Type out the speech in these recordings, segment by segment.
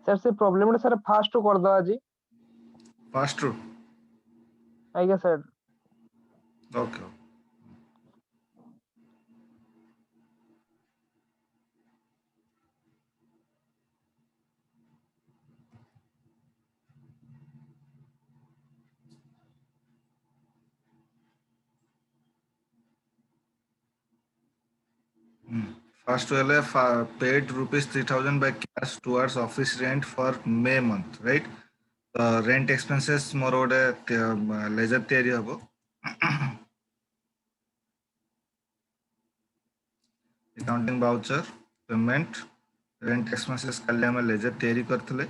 Sir से problem sir fast कर दो आज फास्ट रू आज्ञा sir okay First well paid rupees 3,000 by cash towards office rent for May month, right? Rent expenses more गोटे laser तैयारी हबो accounting voucher payment rent expenses काले हम लेजर तैयारी करथले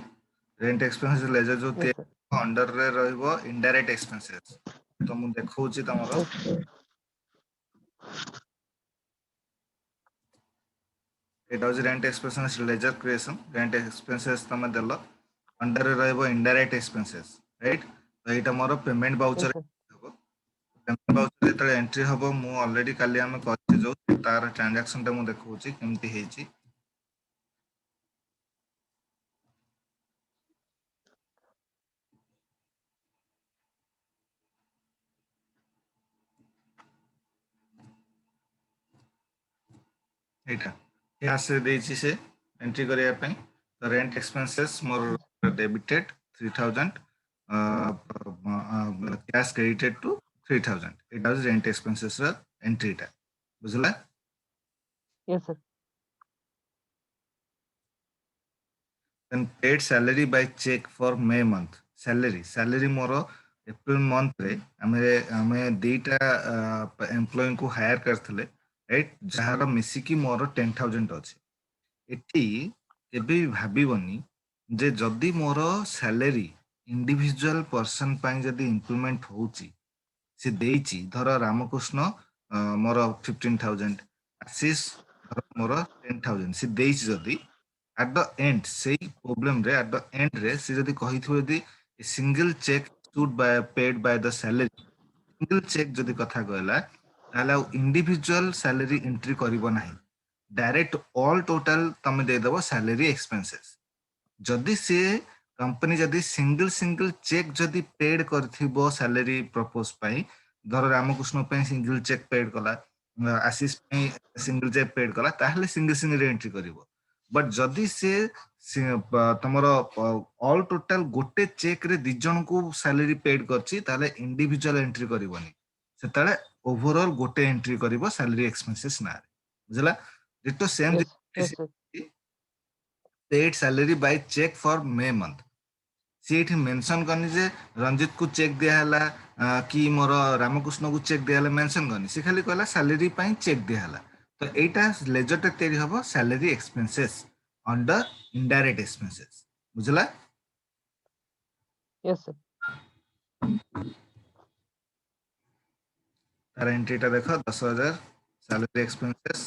rent expenses लेजर जो यस सर अंडर रे रहइबो indirect expenses तो मु देखौची तमरो यस सर एटा होची rent expenses ledger creation rent expenses तमे देलो अंडर रे रहइबो indirect expenses right तो एटा मोर पेमेंट यस वाउचर सर हबो पेमेंट वाउचर जेतले एंट्री हबो मु ऑलरेडी काली हम करछि जो तार ट्रांजैक्शन ता मु देखौची केमती हेची एटा यहाँ से देछि से एंट्री करिया पई तो रेंट एक्सपेंसेस मोर debited 3000 cash credited to 3000 it was rent expenses entry टा बुझला yes sir then paid salary by check for May month salary मोर एप्रिल मंथ रे हमें दीटा एम्प्लॉय को हायर करथले राइट जहार मिसिकी मोर 10,000 अछि एठी केबे भी भाबिबनी जे जदि मोर सैलरी इंडिविजुअल पर्सन पाई जदि इंप्रूवमेंट होउची से देइची धर रामकृष्ण मोर 15,000 आशीष धर मोर 10,000 से देइची जदि एट द एंड से प्रॉब्लम रे एट द एंड रे से जदि कहिथो जदि single cheque stood by paid by the salary single cheque जदि कथा कहला ताले इंडिविजुअल सैलरी एंट्री करिवो नाही डायरेक्ट ऑल टोटल तमे दे देबो सैलरी एक्सपेंसेस जदि से कंपनी जदि सिंगल सिंगल चेक जदि पेड करथिबो सैलरी प्रपोज पाई धर रामकृष्ण पे सिंगल चेक पेड कला आशीष पे सिंगल चेक पेड कला ताहले सिंगल सिंगल एंट्री करिवो बट जदि से तमरो ऑल टोटल गोटे चेक रे दि जन को सैलरी पेड करछि ताहले इंडिविजुअल एंट्री करिवोनी सेताले ओवरऑल गोटे एंट्री करिवो सैलरी एक्सपेंसेस ना बुझला ditto same yes yes sir paid salary by cheque for May month सी एठी मेंशन करनी जे रंजित को चेक दिया हला कि मोर रामकृष्ण को चेक दिया हला मेंशन करनी से खाली कहला सैलरी पाई चेक दिया हला तो एटा लेजर टे तेरी हबो salary expenses under indirect expenses बुझला यस सर तार एंट्रीटा देखो 10,000 सैलरी एक्सपेंसेस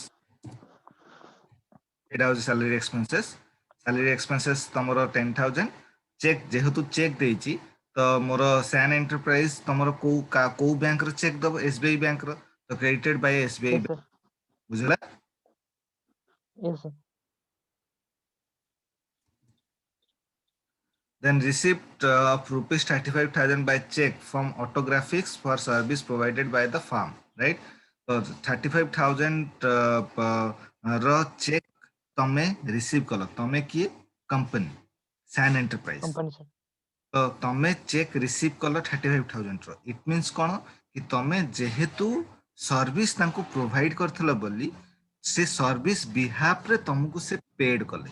एटा हो सैलरी एक्सपेंसेस तमरो 10,000 चेक जेहेतु चेक देइची तो मोर सैन एंटरप्राइज तमरो को बैंक रो चेक दबो एसबीआई बैंक रो तो credited by SBI yes sir बुझला yes sir then receipt of rupees 35,000 by check from Autographics for service provided by the firm, right? So 35,000 रो चेक तमे रिसीव कलो तमे किए कंपनी सैन एंटरप्राइज कंपनी सर तो तमे चेक रिसीव कलो 35,000 रो इट मींस कोन कि तमे जेहेतु सर्विस तांको प्रोवाइड करथलो बोली से सर्विस बिहाफ रे तुमको से पेड कले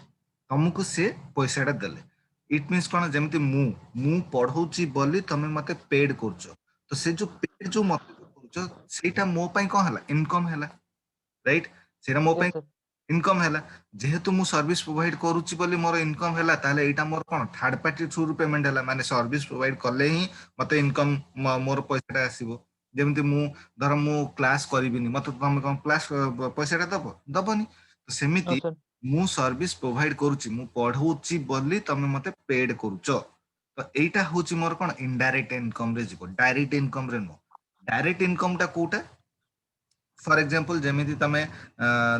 तुमको से पैसाटा देले इट मींस कोन जेमति मु पढौची बोली तमे मते पेड करछो तो से जो पेड जो मते करछो सेटा मो पई कोन हला इनकम हला राइट सेटा मो पई यस सर इनकम हैला जेहेतु मु सर्विस प्रोवाइड करूची बोली मोर इनकम हैला ताले एटा मोर कोन थर्ड पार्टी थ्रू पेमेंट हैला माने सर्विस प्रोवाइड करले ही मते इनकम मोर पैसाटा आसीबो जेमति मु धर मु क्लास करिबिनी मते तुम कोन क्लास पैसाटा दबो दबोनी तो नो सेमिति सर मु सर्विस प्रोवाइड करूची मु पढौची बोली तमे मते पेड करूचो तो एटा होची मोर कोन इनडायरेक्ट इनकम रे जिवो डायरेक्ट इनकम रे नो डायरेक्ट इनकम टा कोटा फॉर एग्जांपल जेमिति तमे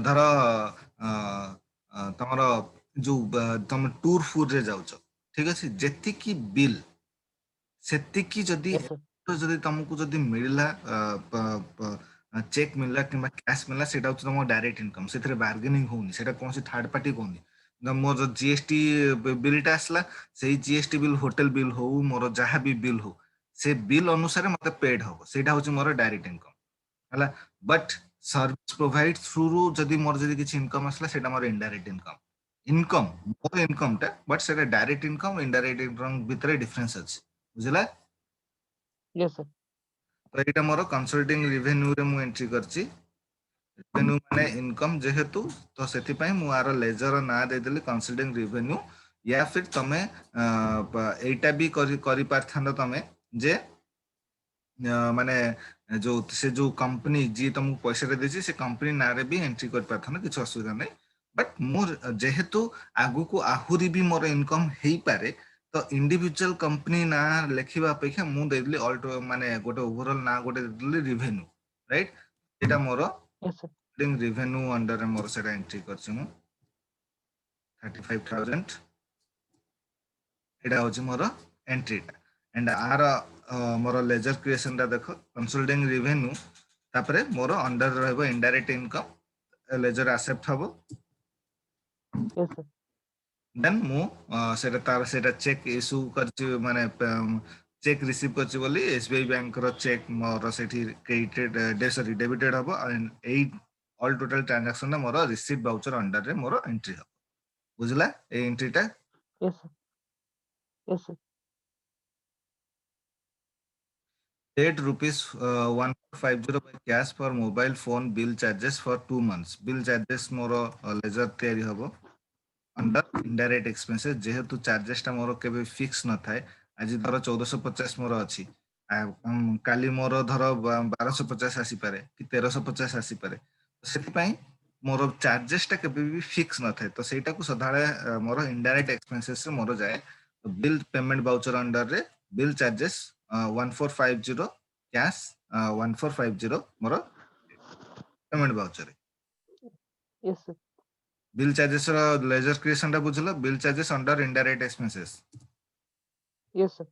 धर तमरो जो तुम टूर फूर रे जाउछ ठीक अछि जेति की बिल सेतिकी जदि yes sir जदि तुमको जदि मिलला चेक मिलला किंबा कैश मिलला सेटा होछ तुम डायरेक्ट इनकम सेथरे बार्गेनिंग होनी सेटा कोन से थर्ड पार्टी कोनी मोर जीएसटी बिलटा आसला सेही जीएसटी बिल होटल बिल हो मोर जहाँ भी बिल हो से बिल अनुसार मते पेड हो सेटा होछ मोर डायरेक्ट इनकम हला बट सर्विस प्रोवाइड थ्रू रु जदि मोर जदि किछ इनकम आसला सेटा मोर इनडायरेक्ट इनकम इनकम मोर इनकम टा बट सेटा डायरेक्ट इनकम इनडायरेक्ट इनकम भितरे डिफरेंस अछि बुझला yes sir तो एटा मोर कंसल्टिंग रेवेन्यू रे मु एंट्री करछि रेवेन्यू माने इनकम जेहेतु तो सेति पई मु आरो लेजर ना दे देली कंसल्टिंग रेवेन्यू या फिर तमे एटा भी करि पारथांदो तमे जे माने जो से जो कंपनी जी तुमको पैसा देछि से कंपनी ना रे भी एंट्री कर पारथांदो किछ असुविधा नै बट मोर जेहेतु आगु को आहुरी भी मोर इनकम हेई पारे तो इंडिविजुअल कंपनी ना लेखिबा अपेक्षा मु देली ऑल माने गोटे ओवरऑल ना गोटे देली रेवेन्यू राइट एटा मोर yes sir रेवेन्यू अंडर रे मोर सेटा एंट्री करछि मु 35000 एटा होछि मोर एंट्री टा एंड आर मोर लेजर क्रिएशन टा देखो कंसल्टिंग रेवेन्यू तापरे मोर अंडर रहबो इनडायरेक्ट इनकम लेजर एक्सेप्ट हबो yes sir देन मु सेटा तार सेटा चेक इशू करछि माने चेक रिसीव करछि बोली एसबीआई बैंक रो चेक मोर सेठी क्रेडिटेड सॉरी डेबिटेड हबो and AE all total transaction ना मोर रिसीव वाउचर अंडर रे मोर एंट्री हबो बुझला ए एंट्री टा yes sir yes sir paid rupees 1450 by cash for mobile phone bill charges for 2 months bill charges more laser तयारी हबो under indirect expenses जेहेतु charges टा मोर केबे फिक्स न थाए आज धर 1450 मोर अछि काली मोर धर 1250 आसी पारे कि 1350 आसी पारे सेति पई मोर चार्जेस टा केबे भी फिक्स न थाए तो सेटा को सदाळे मोर इनडायरेक्ट एक्सपेंसेस रे मोर जाए तो बिल पेमेंट वाउचर अंडर रे बिल चार्जेस 1450 कैश 1450 मोर payment voucher yes sir bill charges रो लेजर क्रिएशन टा बुझलो bill charges under indirect expenses yes sir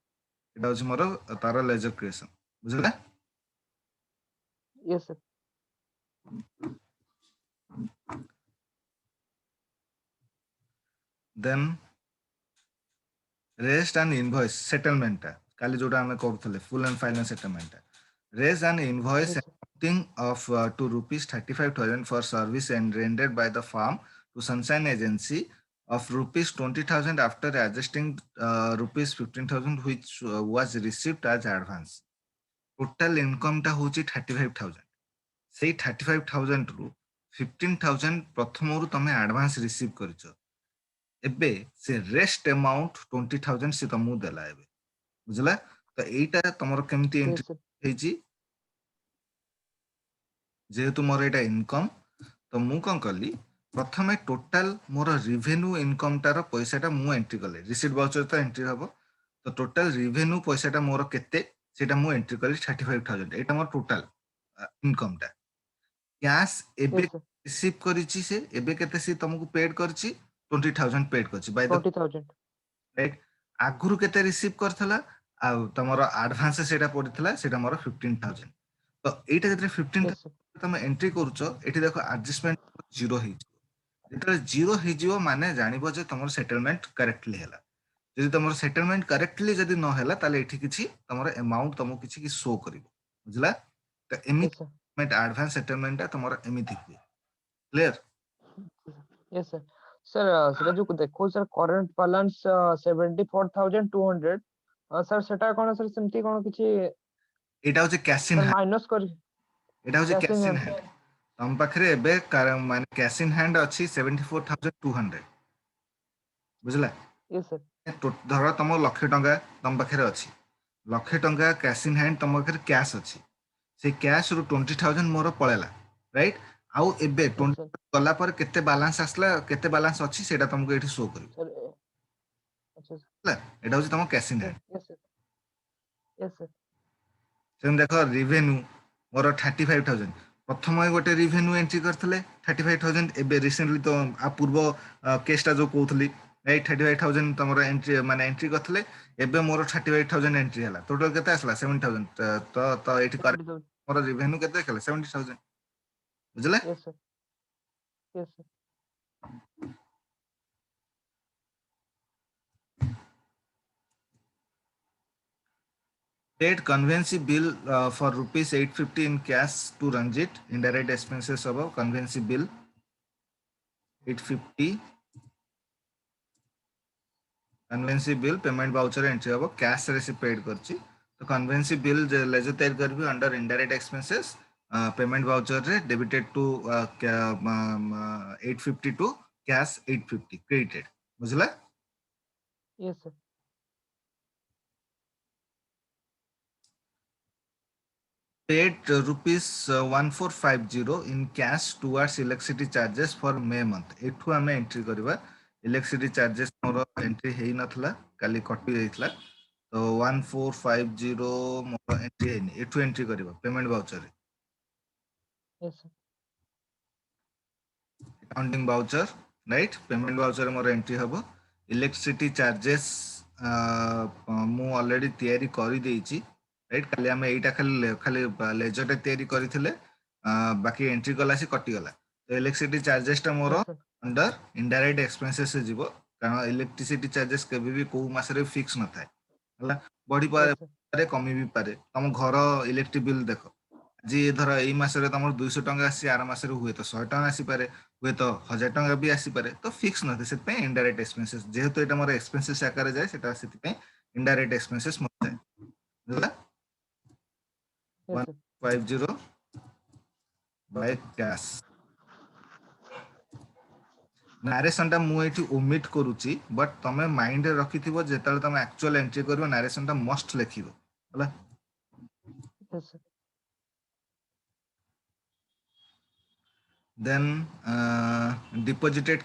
এটা হচ্ছে মোর তার লেজর ক্রিয়েশন বুঝলে yes sir then rest and invoice সেটেলমেন্টটা কালি যেটা আমি করুଥିଲେ ফুল এন্ড ফাইনাল সেটেলমেন্টটা rest and invoice yes sir amounting of to rupees 35,000 for service and rendered by the firm to Sunshine Agency of rupees 20,000 after adjusting rupees 15,000 which was received as advance. Total income টা হচ্ছে 35,000 সেই 35,000 রু 15,000 প্রথমରୁ ତମେ advance receive କରିଛ ଏବେ ସେ rest amount 20,000 ସେ ତମକୁ ଦେଲା ଏବେ ବୁଝିଲା ତ ଏଇଟା ତମର କେମିତି yes ଏଣ୍ଟ୍ରି sir ହେଇଛି ଯେହେତୁ ମୋର ଏଇଟା ଇନକମ୍ ତ ମୁଁ କଣ କଲି ପ୍ରଥମେ ଟୋଟାଲ ମୋର ରିଭେନ୍ୟୁ ଇନକମ୍ ଟାର ପଇସାଟା ମୁଁ ଏଣ୍ଟ୍ରି କଲି ରିସିଟ୍ ଭାଉଚର ତ ଏଣ୍ଟ୍ରି ହବ ତ ଟୋଟାଲ ରିଭେନ୍ୟୁ ପଇସାଟା ମୋର କେତେ ସେଟା ମୁଁ ଏଣ୍ଟ୍ରି କଲି 35,000 ଏଇଟା ମୋର ଟୋଟାଲ ଇନକମ୍ ଟା କ୍ୟାଶ ଏବେ yes sir ରିସିଭ କରିଛି ସେ ଏବେ କେତେ ସେ ତମକୁ ପେଡ୍ କରିଛି 20,000 ପେଡ୍ କରିଛି ବାଇ ଦ 20,000 ରାଇଟ୍ ଆଗରୁ କେତେ ରିସିଭ କରିଥିଲା ଆଉ ତମର ଆଡଭାନ୍ସ ସେଟା ପଡିଥିଲା ସେଟା ମୋର 15,000 ତ ଏଇଟା ଯେତେବେଳେ 15,000 yes sir ତମେ ଏଣ୍ଟ୍ରି କରୁଛ ଏଠି ଦେଖ ଆଡଜଷ୍ଟମେଣ୍ଟ ଜିରୋ ହେଇଯିବ ଯେତେବେଳେ ଜିରୋ ହେଇଯିବ ମାନେ ଜାଣିବ ଯେ ତମର ସେଟଲମେଣ୍ଟ କରେକ୍ଟଲି ହେଲା ଯଦି ତମର ସେଟଲମେଣ୍ଟ କରେକ୍ଟଲି ଯଦି ନ ହେଲା ତାହେଲେ ଏଠି କିଛି ତମର ଆମାଉଣ୍ଟ ତମକୁ କିଛି ଶୋ କରିବ ବୁଝିଲା ତ yes ଏମିତି sir ଆଡଭାନ୍ସ ସେଟଲମେଣ୍ଟ ଟା ତମର ଏମିତି ହୁଏ କ୍ଲିୟର yes sir sir সেটা ଯୋଉ ଦେଖଉ sir current balance 74,200 sir ସେଟା କଣ sir ସେମିତି କଣ କିଛି ଏଇଟା ହଉଛି cash in sir hand minus କରି ଏଇଟା ହଉଛି cash in cash in hand hand ତମ ପାଖରେ ଏବେ ମାନେ କ୍ୟାଶ ଇନ୍ ହ୍ୟାଣ୍ଡ ଅଛି 74,200 ବୁଝିଲା yes sir ଧର ତମ 1,00,000 ଟଙ୍କା ତମ ପାଖରେ ଅଛି 1,00,000 ଟଙ୍କା କ୍ୟାଶ ଇନ୍ ହ୍ୟାଣ୍ଡ ତମ ପାଖରେ କ୍ୟାଶ ଅଛି ସେଇ କ୍ୟାଶ ରୁ 20,000 ମୋର ପଳେଇଲା ରାଇଟ୍ ଆଉ ଏବେ yes 20 sir ଗଲା ପରେ କେତେ ବାଲାନ୍ସ ଆସିଲା କେତେ ବାଲାନ୍ସ ଅଛି ସେଇଟା ତମକୁ ଏଠି ଶୋ କରିବ sir ଆଚ୍ଛା ହେଲା ଏଇଟା ହଉଛି ତମ cash in sir hand yes sir yes sir ସେମିତି ଦେଖ ରିଭେନ୍ୟୁ ମୋର 35,000 प्रथम गोटे रिवेन्यू एंट्री करथिले 35000 एबे रिसेंटली तो आ पूर्व केसटा जो कहउथली राइट 35000 तमरो एंट्री माने एंट्री करथिले एबे मोर 35000 एंट्री हला टोटल केते आसला 7000 तो एठी कर 70,000. मोर रिवेन्यू केते देखले 70000 बुझले Yes, sir. Yes, sir. paid conveyancy bill for rupees 850 in cash to Ranjit indirect expenses above conveyancy bill 850 conveyance bill payment voucher entry हम कैश रे से पेड करछि तो कन्वेंसी बिल लेजर तैयार करबी under indirect expenses payment voucher रे debited to 850 to cash 850 credited बुझला Yes, sir. paid rupees 1450 in cash towards electricity charges for May month एठू हमें एंट्री करबा इलेक्ट्रिसिटी चार्जेस मोर एंट्री हेई नथला काली कटि जाइतला तो 1450 मोर एंट्री हेनी एठू एंट्री करबा पेमेंट वाउचर रे Yes, sir. Accounting voucher right payment voucher मोर एंट्री हबो इलेक्ट्रिसिटी चार्जेस मु ऑलरेडी तयारी करि देइची राइट खाली हमें एटा खाली खाली लेजर टे तयारी करिथिले बाकी एंट्री गला से कटि गला तो इलेक्ट्रिसिटी चार्जेस टा मोर Yes, sir. Under indirect expenses से जीवो कारण इलेक्ट्रिसिटी चार्जेस केबे भी को मास रे फिक्स न थाए हला बॉडी Yes, sir. पारे कमी भी पारे तम घर इलेक्ट्रिक बिल देखो जी धर एई मासरे तमर 200 टंका आसी आर मासरे हुए तो 100 टंका आसी पारे हुए तो 1000 टंका भी आसी पारे तो फिक्स न थे सेत पे इनडायरेक्ट एक्सपेंसेस जेहेतु एटा मोर एक्सपेंसेस आकार जाय सेटा सेति पे इनडायरेक्ट एक्सपेंसेस मत जाय बुझला Yes, sir. 150 by cash narration टा मु एठी ओमिट करूची बट तमे माइंड रे रखिथिबो जेताले तमे एक्चुअल एंट्री करबो नारेशन टा मस्ट लेखिबो हला Yes, sir. then deposited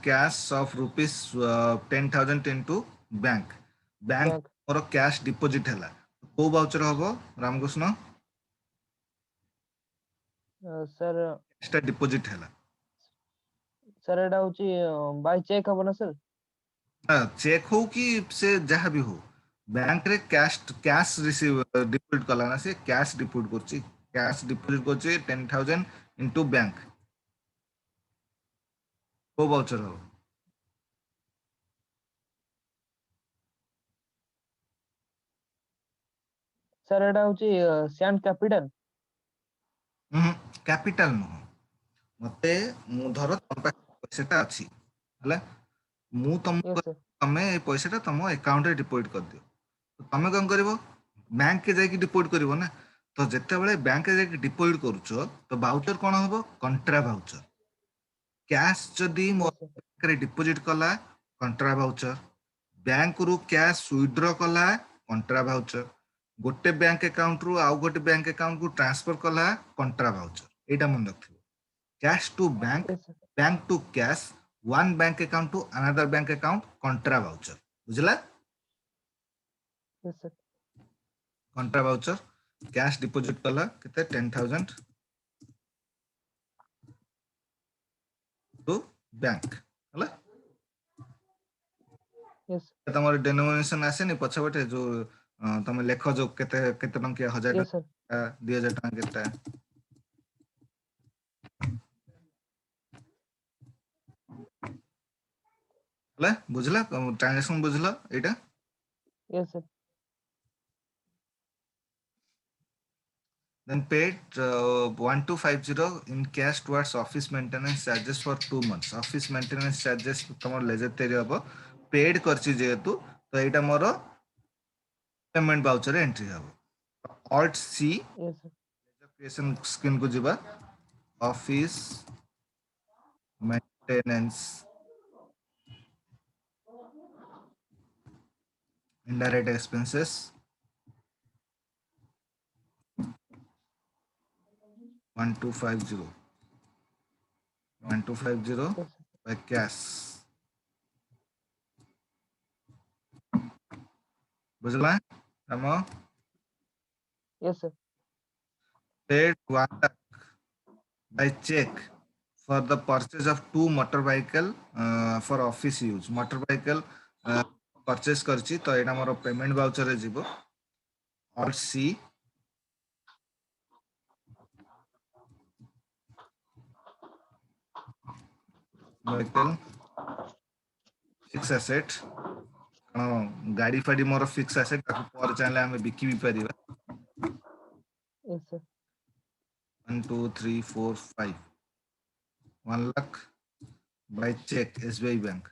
cash of rupees 10,000 into bank Bank. More cash deposit हैला को वाउचर हबो रामकृष्ण Sir, कैश डिपोजिट हैला sir, एटा होची बाय चेक हबो ना सर? चेक हो कि से जहाँ भी हो बैंक रे कैश कैश रिसीव डिपोजिट कला ना से कैश डिपोजिट करछि कैश डिपोजिट करछि 10,000 इनटू बैंक को वाउचर हो सर एटा होची सैंड कैपिटल. कैपिटल नो मते मु धर तम पाख पैसाटा अछि हला मु तम Yes, sir. तमे ए पैसाटा तम अकाउंट रे डिपोजिट कर दियो तो तमे कोन करबो बैंक के जाके डिपोजिट करबो ना तो जेते बेले बैंक के जाके डिपोजिट करूछो तो वाउचर कोन हबो कंट्रा वाउचर कैश जदी मो Yes, sir. बैंक रे डिपोजिट कला कंट्रा वाउचर बैंक रु कैश विथड्रॉ कला कंट्रा वाउचर गोटे बैंक अकाउंट रु आउ गोटे बैंक अकाउंट को ट्रांसफर कला कंट्रा वाउचर एटा मन रखिबो cash to bank Yes, sir. Bank to cash one bank account to another bank account contra voucher बुझला Yes, sir. contra voucher cash deposit कला केते 10,000 to bank हला Yes. तमर डेनोमिनेशन आसे नि पछबटे जो तमे लेख जो केते केते टंका 1000 Yes, sir. टंका 2000 टंका केता हला बुझला ट्रांजैक्शन बुझला एटा Yes, sir. then paid 1250 in cash towards office maintenance charges for 2 months office maintenance charges तमर लेजर तेरी हबो पेड करछि जेतु तो एटा मोर पेमेंट वाउचर एंट्री हबो alt C Yes, sir. Creation screen को जिबा office maintenance indirect expenses 1250 Yes, sir. by cash बुझला हम Yes, sir. Paid 1 lakh by check for the purchase of 2 motor vehicle for office use. Motor vehicle purchase करची तो एटा मोर payment voucher रे जीवो और सी vehicle fixed asset गाड़ी फाड़ी मोर फिक्स एसेट ताकू पर चाहले हमें बिकी भी परिबा Yes, sir. 1 2 3 4 5 1 lakh by check SBI bank.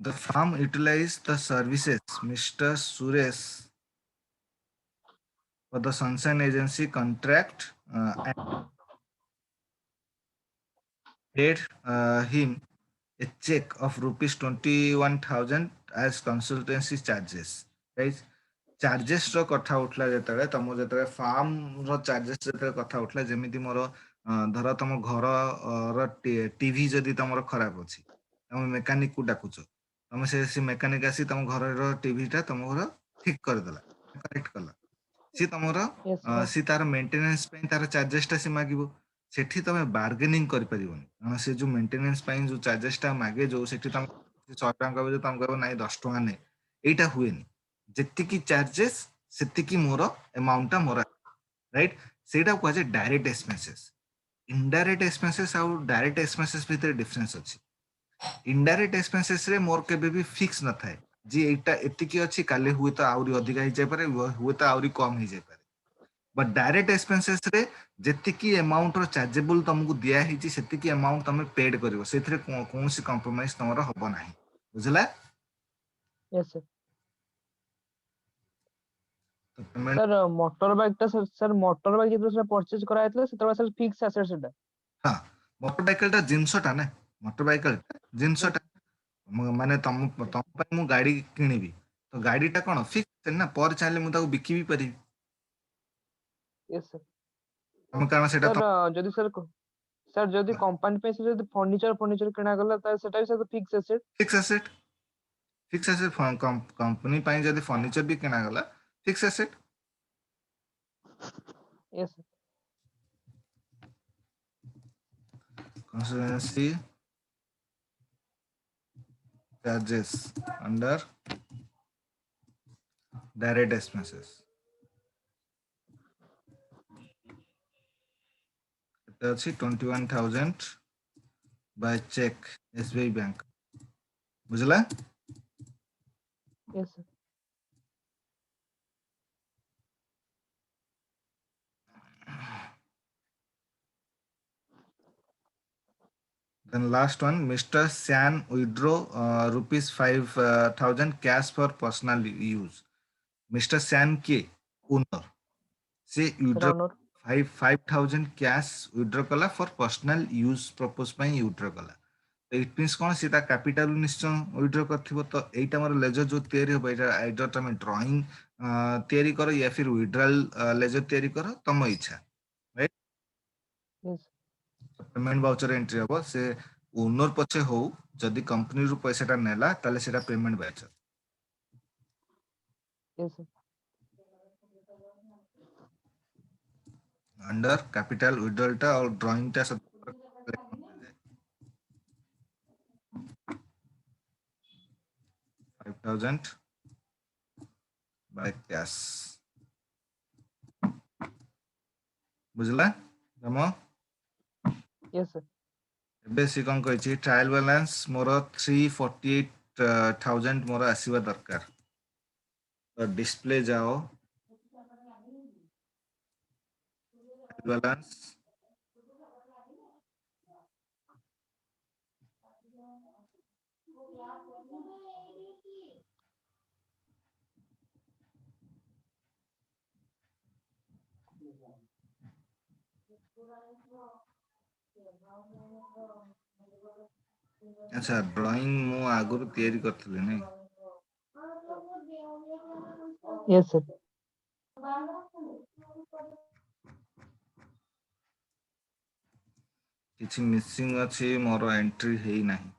The firm utilized the services Mr. Suresh for the Sunshine Agency contract and paid him a check of rupees 21,000 as consultancy charges. Right? Charges ର କଥା ଉଠିଲା ଯେତେବେଳେ ତମ ଯେତେବେଳେ farm ର charges ଯେତେବେଳେ କଥା ଉଠିଲା ଯେମିତି ମୋର ଧର ତମ ଘର ର ଟିଭି ଯଦି ତମର ଖରାପ ଅଛି ତମେ ମେକାନିକ କୁ ଡାକୁଛ ତମେ ସେ ମେକାନିକ ଆସି ତମ ଘରର ଟିଭି ଟା ତମ ଘର ଠିକ କରିଦେଲା କରେକ୍ଟ କଲା ସି ତମର Yes, sir. ସି ତାର ମେଣ୍ଟେନାନ୍ସ ପାଇଁ ତାର ଚାର୍ଜେସ୍ ଟା ସେ ମାଗିବ ସେଠି ତମେ ବାର୍ଗେନିଂ କରିପାରିବନି କାରଣ ସେ ଯୋଉ ମେଣ୍ଟେନାନ୍ସ ପାଇଁ ଯୋଉ ଚାର୍ଜେସ୍ ଟା ମାଗେ ଯୋଉ ସେଠି ତମେ 100 ଟଙ୍କା କହିବ ତମେ କହିବ ନାଇଁ 10 ଟଙ୍କା ନେ ଏଇଟା ହୁଏନି ଯେତିକି ଚାର୍ଜେସ୍ ସେତିକି ମୋର ଆମାଉଣ୍ଟ ଟା ମୋର ରାଇଟ୍ ସେଇଟା କୁହାଯାଏ ଡାଇରେକ୍ଟ ଏକ୍ସପେନ୍ସେସ୍ ଇନଡାଇରେକ୍ଟ ଏକ୍ସପେନ୍ସେସ୍ ଆଉ ଡାଇରେକ୍ଟ ଏକ୍ସପେନ୍ସେସ୍ ଭିତରେ ଡିଫରେନ୍ସ ଅଛି ଇନଡାଇରେକ୍ଟ ଏକ୍ସପେନ୍ସେସ୍ ରେ ମୋର କେବେ ବି ଫିକ୍ସ ନଥାଏ ଯେ ଏଇଟା ଏତିକି ଅଛି କାଲି ହୁଏତ ଆହୁରି ଅଧିକା ହେଇଯାଇପାରେ ହୁଏତ ଆହୁରି କମ ହେଇଯାଇପାରେ ବଟ୍ ଡାଇରେକ୍ଟ ଏକ୍ସପେନ୍ସେସ୍ ରେ ଯେତିକି ଆମାଉଣ୍ଟ ର ଚାର୍ଜେବୁଲ ତମକୁ ଦିଆ ହେଇଛି ସେତିକି ଆମାଉଣ୍ଟ ତମେ ପେଡ୍ କରିବ ସେଥିରେ କୌଣସି କମ୍ପ୍ରୋମାଇଜ ତମର ହବ ନାହିଁ ବୁଝିଲା Yes, sir. ତ payment Sir, motor bike ଟା sir motor bike ଯେତେବେଳେ ସେଟା purchase କରାଯାଇଥିଲା ସେତେବେଳେ sir fix asset ସେଟା। ହଁ ମୋଟର ସାଇକେଲ ଟା ଜିନିଷଟା ନା ମୋଟର ସାଇକେଲ ଜିନିଷଟା ମାନେ ତମ ପାଇଁ ମୁଁ ଗାଡି କିଣିବି ତ ଗାଡିଟା କଣ ଫିକ୍ସ ନା ପରେ ଚାହିଁଲେ ମୁଁ ତାକୁ ବିକି ବି ପାରିବି Yes, sir. ତମ କାରଣ ସେଇଟା Sir, ଯଦି sir ଯଦି company ପାଇଁ sir ଯଦି furniture କିଣା ଗଲା ତାହେଲେ ସେଟା ବି sir fix asset। Fix asset fix asset company ପାଇଁ ଯଦି ଫର୍ଣ୍ଣିଚର ବି କିଣାଗଲା fix asset Yes, sir. consultancy charges under direct expenses এটা ଅଛି 21,000 by check SBI bank ବୁଝିଲା Yes, sir. then last one Mr. San withdraw rupees 5,000 cash for personal use Mr. San କିଏ owner ସେ Sir, withdraw honor. 5,000 cash withdraw kala for personal use purpose ପାଇଁ withdraw kala ତ it means କ'ଣ ସେ ତା capital ନିଶ୍ଚୟ withdraw କରିଥିବ ତ ଏଇଟା ଆମର ଲେଜର ଯୋଉ ତିଆରି ହବ ଏଇଟା ଆଇଦର ତମେ ଡ୍ରଇଂ ତିଆରି କର ୟା ଫିର ୱିଡ୍ରାଲ ଲେଜର ତିଆରି କର ତମ ଇଚ୍ଛା right Yes, payment voucher entry ହବ ସେ ଓନର ପଛେ ହଉ ଯଦି କମ୍ପାନୀରୁ ପଇସାଟା ନେଲା ତାହେଲେ ସେଟା payment voucher yes, sir. Under capital withdrawal टा और ड्राइंग टा सब 5,000 by cash बुझला तम Yes, sir. ଏବେ ସେ କ'ଣ କହିଛି ଟ୍ରାଏଲ ବାଲାନ୍ସ ମୋର 348,000 ମୋର ଆସିବା ଦରକାର ତ ଡିସପ୍ଲେ ଯାଅ ବାଲାନ୍ସ ଆଚ୍ଛା ଡ୍ରଇଂ ମୁଁ ଆଗରୁ ତିଆରି କରିଥିଲି ନାଇଁ Yes, sir. କିଛି ମିସିଂ ଅଛି ମୋର ଏଣ୍ଟ୍ରି ହେଇ ନାହିଁ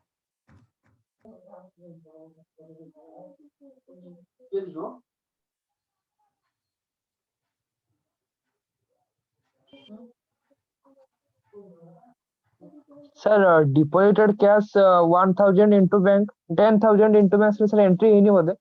Sir, deposited cash 1000 into bank, 10,000 into bank sir entry ହେଇନି ବୋଧେ?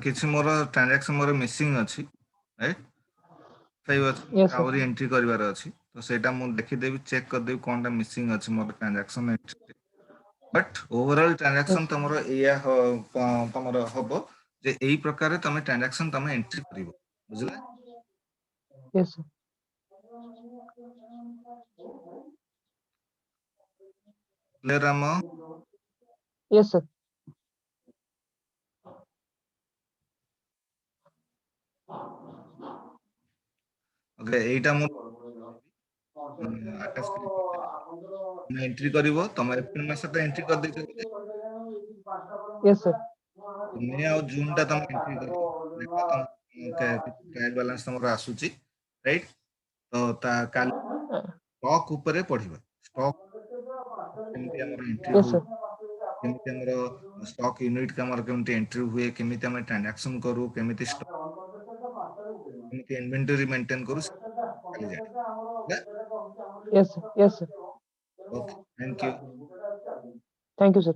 କିଛି ମୋର ଟ୍ରାଞ୍ଜାକ୍ସନ ମୋର ମିସିଂ ଅଛି ରାଇଟ୍ 5 ଅଛି Yes sir. ଆହୁରି ଏଣ୍ଟ୍ରି କରିବାର ଅଛି ତ ସେଇଟା ମୁଁ ଦେଖିଦେବି ଚେକ୍ କରିଦେବି କଣଟା ମିସିଂ ଅଛି ମୋର transaction entry but overall transaction ତମର ଏଇଆ ତମର ହବ ଯେ ଏଇ ପ୍ରକାରରେ ତମେ ଟ୍ରାଞ୍ଜାକ୍ସନ ତମେ ଏଣ୍ଟ୍ରି କରିବ ବୁଝିଲା Yes sir. Clear Ram Yes sir. Okay ଏଇଟା ମୁଁ ଆଟାଚ କରି କରିଦେବି ତମେ ଏଣ୍ଟ୍ରି କରିବ ତମ ଏପ୍ରିଲ ମାସଟା ଏଣ୍ଟ୍ରି କରିଦେଇଛ ବୋଧେ Yes sir. ମେ ଆଉ ଜୁନ ଟା ତମେ ଏଣ୍ଟ୍ରି କରିବ ଦେଖ ତମ ଟ୍ରାଏଲ ବାଲାନ୍ସ ତମର ଆସୁଛି ରାଇଟ୍ ତ ତା କାଲି ଷ୍ଟକ୍ ଉପରେ ପଢିବା ଷ୍ଟକ୍ କେମିତି ଆମର ଏଣ୍ଟ୍ରି Yes ହଉଛି sir. କେମିତି ଆମର ଷ୍ଟକ୍ ୟୁନିଟ୍ ଆମର କେମିତି ଏଣ୍ଟ୍ରି ହୁଏ କେମିତି ଆମେ ଟ୍ରାଞ୍ଜାକ୍ସନ କରୁ କେମିତି କେମିତି ଇନଭେଣ୍ଟରି ମେଣ୍ଟେନ୍ କରୁ କାଲି ଜାଣିବା Yes sir. Yes sir. Okay thank you Thank you sir.